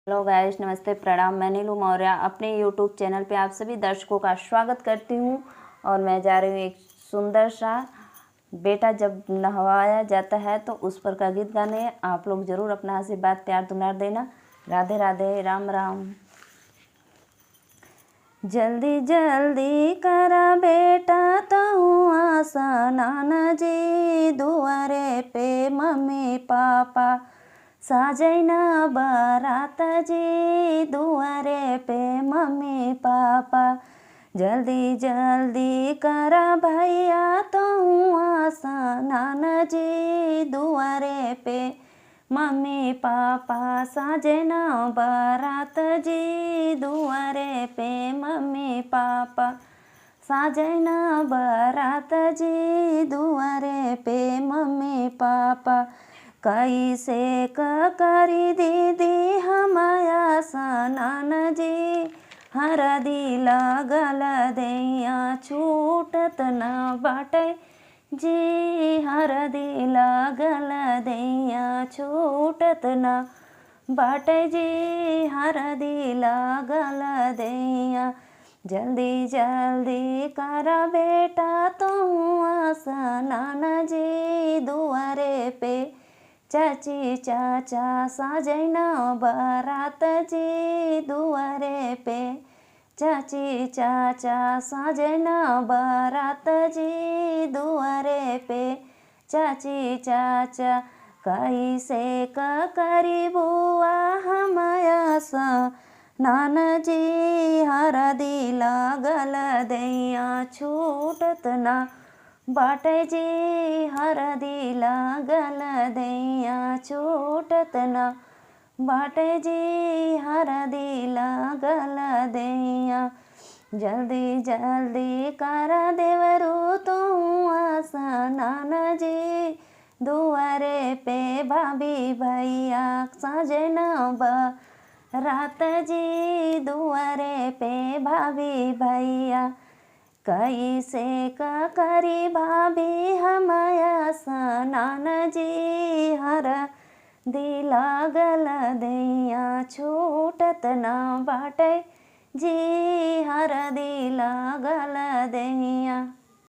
Hello guys, नमस्ते, प्रणाम। मैं नीलू मौर्य अपने यूट्यूब चैनल पे आप सभी दर्शकों का स्वागत करती हूँ। और मैं जा रही हूँ एक सुंदर सा बेटा जब नहवाया जाता है तो उस पर का गीत गाने। आप लोग ज़रूर अपना आशीर्वाद प्यार दुलार देना। राधे राधे, राम राम। जल्दी जल्दी करा बेटा तहुआ स्नान जी, दुआरे पे मम्मी पापा साजैन बारात जी, दुआरे पे मम्मी पापा। जल्दी जल्दी करा भैया तहुआ स्नान जी, दुआरे पे मम्मी पापा साजैन बारात जी, दुआरे पे मम्मी पापा साजैन बारात जी, दुआरे पे मम्मी पापा। कैसे करी दीदी हमाया स्नान जी, हरदी लागल दैया छूटत न बाटे जी, हरदी लागल दैया छूटत न बाटे जी, हरदी लागल दैया। जल्दी जल्दी करा बेटा तहुआ स्नान जी, दुआरे पे चाची चाचा साजैन बारात जी, दुआरे पे चाची चाचा साजैन बारात जी, दुआरे पे चाची चाचा। कैसे करी बुआ हमाया स्नान जी, हरदी लागल दैया छूटत न बाटे जी, हरदी लागल दैया छूटत न बाटे जी, हरदी लागल दैया। जल्दी जल्दी करा देवरू तहुआ स्नान जी, दुआरे पे भाभी भैया साजैन बारात जी, दुआरे पे भाभी भैया। कैसे करी भाभी हमाया स्नान जी, हरदी लागल दैया छूटत न बाटे जी, हरदी लागल दैया।